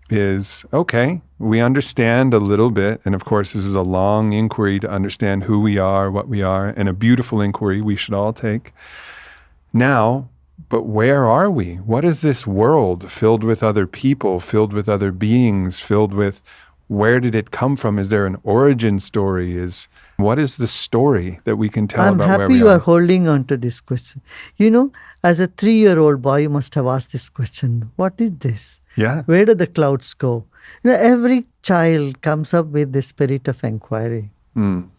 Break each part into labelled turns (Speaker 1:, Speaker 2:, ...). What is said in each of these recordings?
Speaker 1: is, okay, we understand a little bit. And of course, this is a long inquiry to understand who we are, what we are, and a beautiful inquiry we should all take. Now, but where are we? What is this world filled with other people, filled with other beings, filled with where did it come from? Is there an origin story? What is the story that we can tell
Speaker 2: I'm
Speaker 1: about where
Speaker 2: happy
Speaker 1: we
Speaker 2: you are
Speaker 1: are?
Speaker 2: holding on to this question. As a 3-year-old boy, you must have asked this question. What is this?
Speaker 1: Yeah.
Speaker 2: Where do the clouds go? Every child comes up with the spirit of inquiry.
Speaker 1: Mm.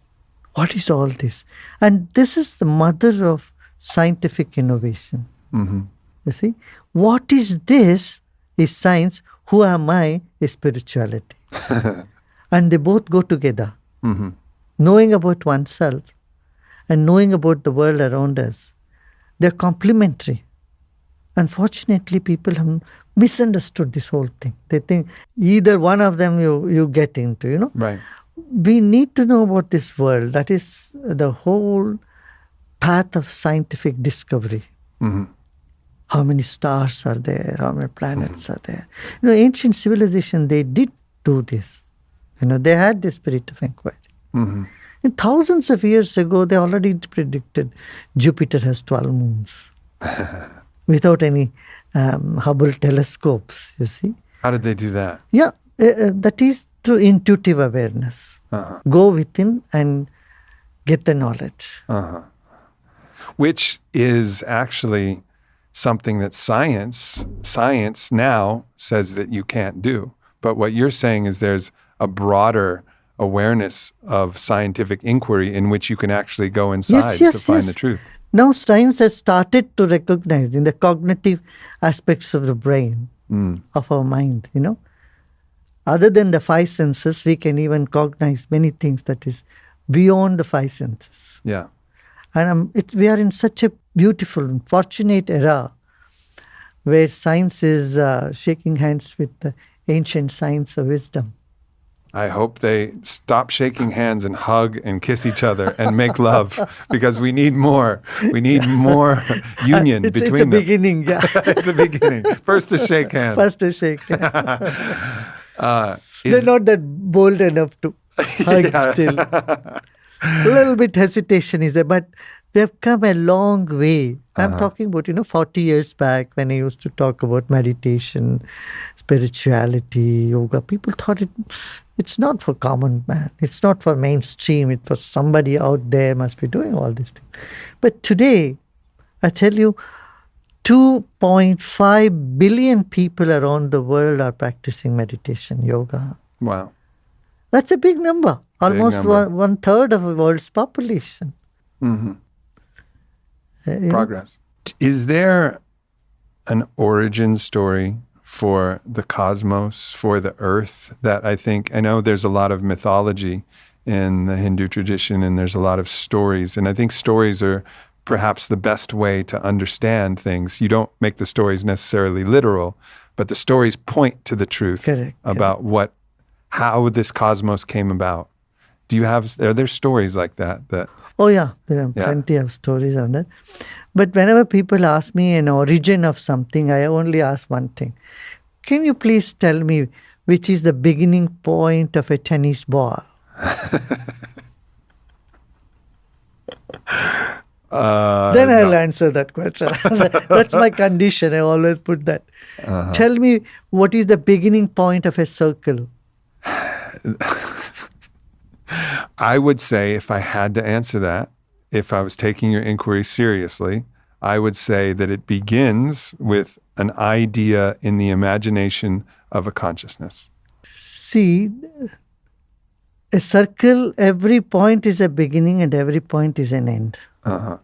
Speaker 2: What is all this? And this is the mother of scientific innovation.
Speaker 1: Mm-hmm.
Speaker 2: You see? What is this is science. Who am I is spirituality. And they both go together.
Speaker 1: Mm-hmm.
Speaker 2: Knowing about oneself and knowing about the world around us, they're complementary. Unfortunately, people have misunderstood this whole thing. They think either one of them you get into,
Speaker 1: Right.
Speaker 2: We need to know about this world. That is the whole path of scientific discovery.
Speaker 1: Mm-hmm.
Speaker 2: How many stars are there? How many planets are there? Ancient civilization, they did do this. They had the spirit of inquiry.
Speaker 1: Mm-hmm.
Speaker 2: And thousands of years ago, they already predicted Jupiter has 12 moons without any Hubble telescopes, you see.
Speaker 1: How did they do that?
Speaker 2: Yeah, that is through intuitive awareness.
Speaker 1: Uh-huh.
Speaker 2: Go within and get the knowledge.
Speaker 1: Uh-huh. Which is actually something that science now says that you can't do. But what you're saying is there's a broader awareness of scientific inquiry in which you can actually go inside to find the truth.
Speaker 2: Now science has started to recognize in the cognitive aspects of the brain, of our mind, Other than the 5 senses, we can even cognize many things that is beyond the 5 senses.
Speaker 1: Yeah.
Speaker 2: And we are in such a beautiful and fortunate era where science is shaking hands with the ancient science of wisdom.
Speaker 1: I hope they stop shaking hands and hug and kiss each other and make love, because we need more. We need more union between them.
Speaker 2: It's a beginning, yeah.
Speaker 1: It's a beginning. First to shake hands.
Speaker 2: First to shake hands. They're not that bold enough to hug still. A little bit hesitation is there, but we have come a long way. I'm talking about, 40 years back when I used to talk about meditation, spirituality, yoga. People thought it's not for common man. It's not for mainstream. It's for somebody out there must be doing all these things. But today, I tell you, 2.5 billion people around the world are practicing meditation, yoga.
Speaker 1: Wow.
Speaker 2: That's a big number. Almost
Speaker 1: Big number.
Speaker 2: one third of the world's population.
Speaker 1: Mm-hmm. Progress. Is there an origin story for the cosmos, for the earth, that I know there's a lot of mythology in the Hindu tradition, and there's a lot of stories. And I think stories are perhaps the best way to understand things. You don't make the stories necessarily literal, but the stories point to the truth about how this cosmos came about. Are there stories like that?
Speaker 2: Oh yeah, there are plenty of stories on that. But whenever people ask me an origin of something, I only ask one thing. Can you please tell me which is the beginning point of a tennis ball? Then I'll answer that question. That's my condition. I always put that. Tell me what is the beginning point of a circle?
Speaker 1: I would say, if I had to answer that, if I was taking your inquiry seriously, I would say that it begins with an idea in the imagination of a consciousness.
Speaker 2: See, a circle, every point is a beginning and every point is an end.
Speaker 1: Uh-huh.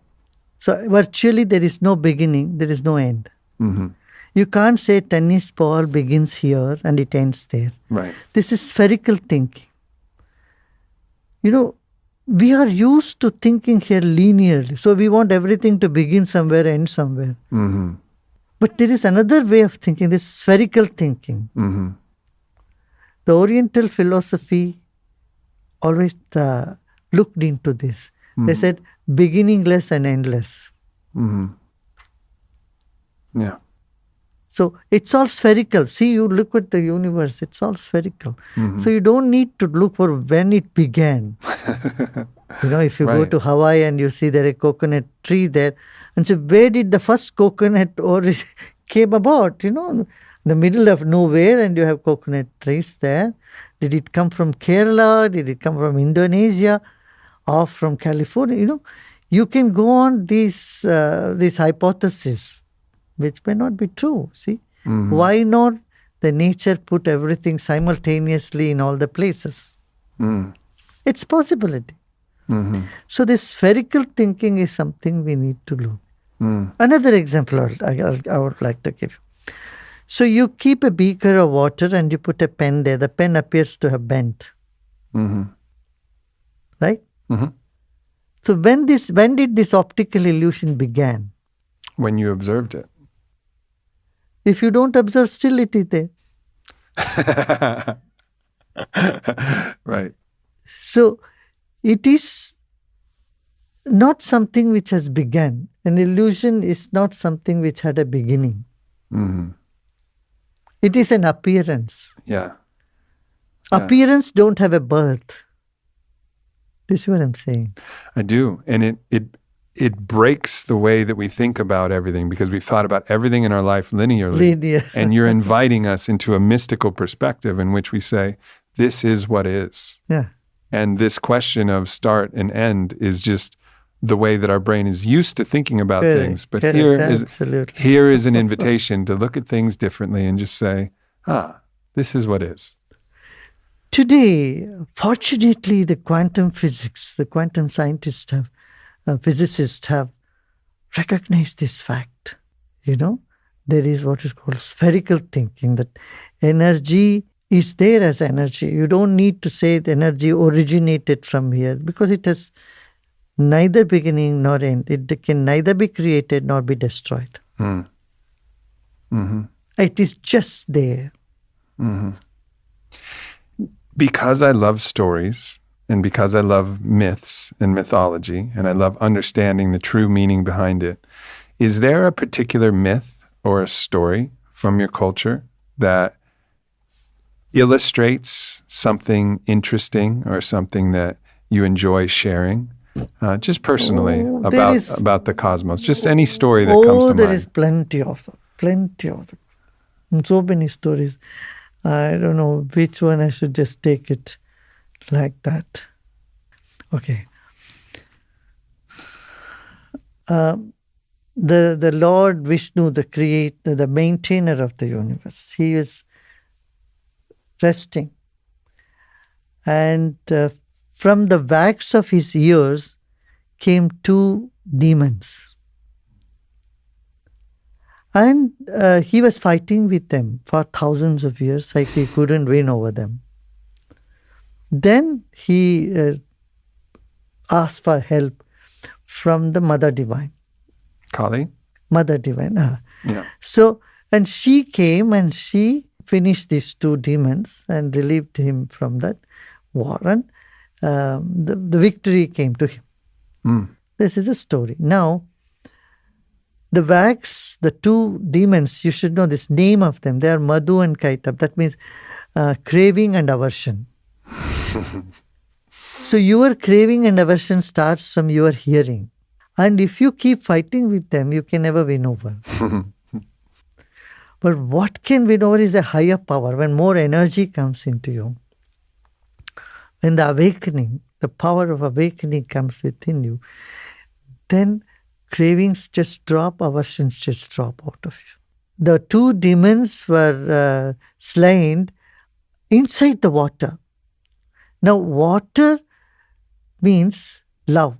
Speaker 2: So virtually there is no beginning, there is no end.
Speaker 1: Mm-hmm.
Speaker 2: You can't say tennis ball begins here and it ends there.
Speaker 1: Right.
Speaker 2: This is spherical thinking. We are used to thinking here linearly. So we want everything to begin somewhere, end somewhere.
Speaker 1: Mm-hmm.
Speaker 2: But there is another way of thinking, this spherical thinking.
Speaker 1: Mm-hmm.
Speaker 2: The Oriental philosophy always looked into this. Mm-hmm. They said beginningless and endless.
Speaker 1: Mm-hmm. Yeah.
Speaker 2: So it's all spherical. See, you look at the universe, it's all spherical. So you don't need to look for when it began. If you go
Speaker 1: Right.
Speaker 2: to Hawaii and you see there a coconut tree there, and so where did the first coconut came about? In the middle of nowhere, and you have coconut trees there. Did it come from Kerala? Did it come from Indonesia, or from California? You can go on these hypotheses, which may not be true. See, why not the nature put everything simultaneously in all the places? It's possibility. So this spherical thinking is something we need to look. Another example I would like to give you. So you keep a beaker of water and you put a pen there. The pen appears to have bent. Right? So when did this optical illusion began?
Speaker 1: When you observed it.
Speaker 2: If you don't observe, still it is there.
Speaker 1: Right.
Speaker 2: So it is not something which has begun. An illusion is not something which had a beginning. It is an appearance.
Speaker 1: Yeah.
Speaker 2: Appearance don't have a birth. Do you see what I'm saying?
Speaker 1: I do. And it breaks the way that we think about everything, because we've thought about everything in our life linearly.
Speaker 2: Linear.
Speaker 1: And you're inviting us into a mystical perspective in which we say, this is what is.
Speaker 2: Yeah.
Speaker 1: And this question of start and end is just the way that our brain is used to thinking about things. But
Speaker 2: Absolutely.
Speaker 1: here is an invitation to look at things differently and just say, this is what is.
Speaker 2: Today, fortunately, the quantum physics, the quantum scientists physicists have recognized this fact. There is what is called spherical thinking, that energy is there as energy. You don't need to say the energy originated from here, because it has neither beginning nor end. It can neither be created nor be destroyed. It is just there.
Speaker 1: Because I love stories, and because I love myths and mythology, and I love understanding the true meaning behind it, is there a particular myth or a story from your culture that illustrates something interesting or something that you enjoy sharing, just personally, about the cosmos? Just any story that comes to mind.
Speaker 2: There is plenty of them. So many stories. I don't know which one I should just take it like that. Okay. The Lord Vishnu, the creator, the maintainer of the universe, he is resting. And from the wax of his ears came two demons. And he was fighting with them for thousands of years, like he couldn't win over them. Then he asked for help from the Mother Divine.
Speaker 1: Kali?
Speaker 2: Mother Divine.
Speaker 1: Yeah.
Speaker 2: So, and she came and she finished these two demons and relieved him from that war. And the victory came to him. This is a story. Now, the wax, the two demons, you should know this name of them. They are Madhu and Kaitab. That means craving and aversion. So your craving and aversion starts from your hearing. And if you keep fighting with them, you can never win over. But what can win over is a higher power, when more energy comes into you. When the awakening, the power of awakening comes within you, then cravings just drop, aversions just drop out of you. The two demons were slain inside the water. Now, water means love.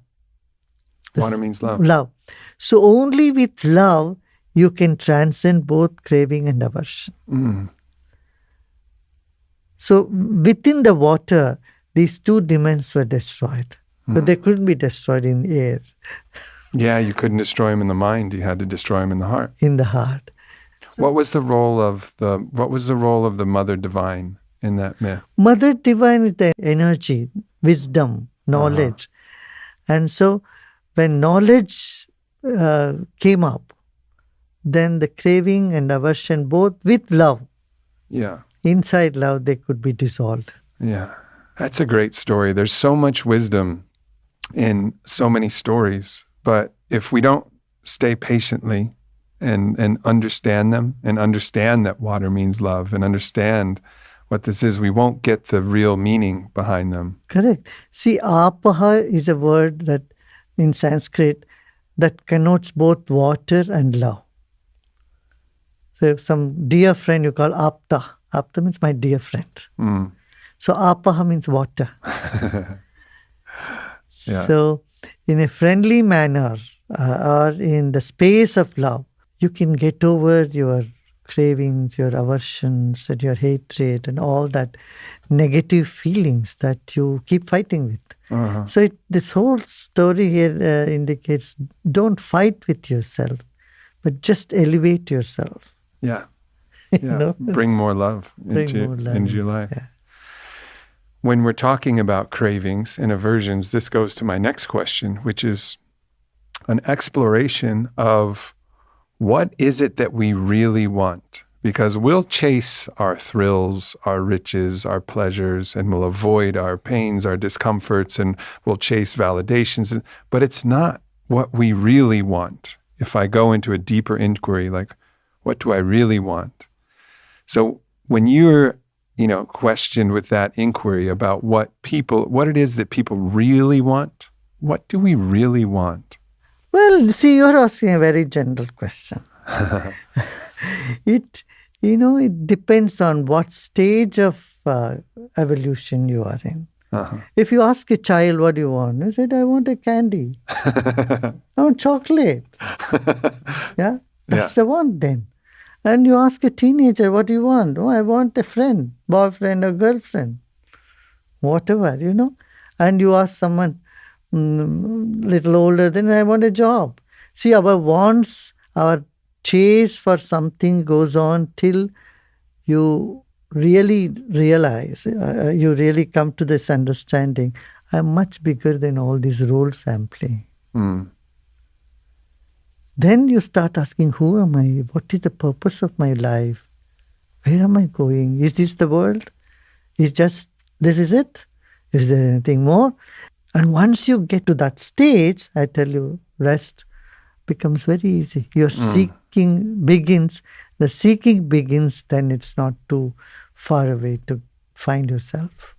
Speaker 1: Water means love.
Speaker 2: Love. So only with love you can transcend both craving and aversion. So within the water, these two demons were destroyed. But they couldn't be destroyed in the air.
Speaker 1: Yeah, you couldn't destroy him in the mind. You had to destroy him in the heart.
Speaker 2: In the heart.
Speaker 1: What was the role of the Mother Divine in that myth?
Speaker 2: Mother Divine is the energy, wisdom, knowledge. And so when knowledge came up, then the craving and aversion, both with love,
Speaker 1: Yeah.
Speaker 2: inside love, they could be dissolved.
Speaker 1: Yeah. That's a great story. There's so much wisdom in so many stories, but if we don't stay patiently and understand them and understand that water means love and understand what this is, we won't get the real meaning behind them.
Speaker 2: Correct. See, apaha is a word that in Sanskrit that connotes both water and love. So if some dear friend you call apta. Apta means my dear friend.
Speaker 1: Mm.
Speaker 2: So apaha means water.
Speaker 1: Yeah.
Speaker 2: So in a friendly manner or in the space of love, you can get over your cravings, your aversions, and your hatred, and all that negative feelings that you keep fighting with.
Speaker 1: Uh-huh.
Speaker 2: So this whole story here indicates don't fight with yourself, but just elevate yourself.
Speaker 1: Yeah.
Speaker 2: You
Speaker 1: Yeah.
Speaker 2: know?
Speaker 1: Bring more love into your life.
Speaker 2: Yeah.
Speaker 1: When we're talking about cravings and aversions, this goes to my next question, which is an exploration of what is it that we really want? Because we'll chase our thrills, our riches, our pleasures, and we'll avoid our pains, our discomforts, and we'll chase validations. But it's not what we really want. If I go into a deeper inquiry, like, what do I really want? So when you're, questioned with that inquiry about what it is that people really want, what do we really want?
Speaker 2: Well, see, you're asking a very general question. It depends on what stage of evolution you are in.
Speaker 1: Uh-huh.
Speaker 2: If you ask a child, what do you want? He said, I want a candy. I want chocolate. Yeah, that's the want then. And you ask a teenager, what do you want? Oh, I want a friend, boyfriend or girlfriend, whatever, And you ask someone little older, then I want a job. See, our wants, our chase for something goes on till you really realize, you really come to this understanding, I'm much bigger than all these roles I'm playing.
Speaker 1: Mm.
Speaker 2: Then you start asking, who am I? What is the purpose of my life? Where am I going? Is this the world? This is it? Is there anything more? And once you get to that stage, I tell you, rest becomes very easy. Your seeking begins. The seeking begins, then it's not too far away to find yourself.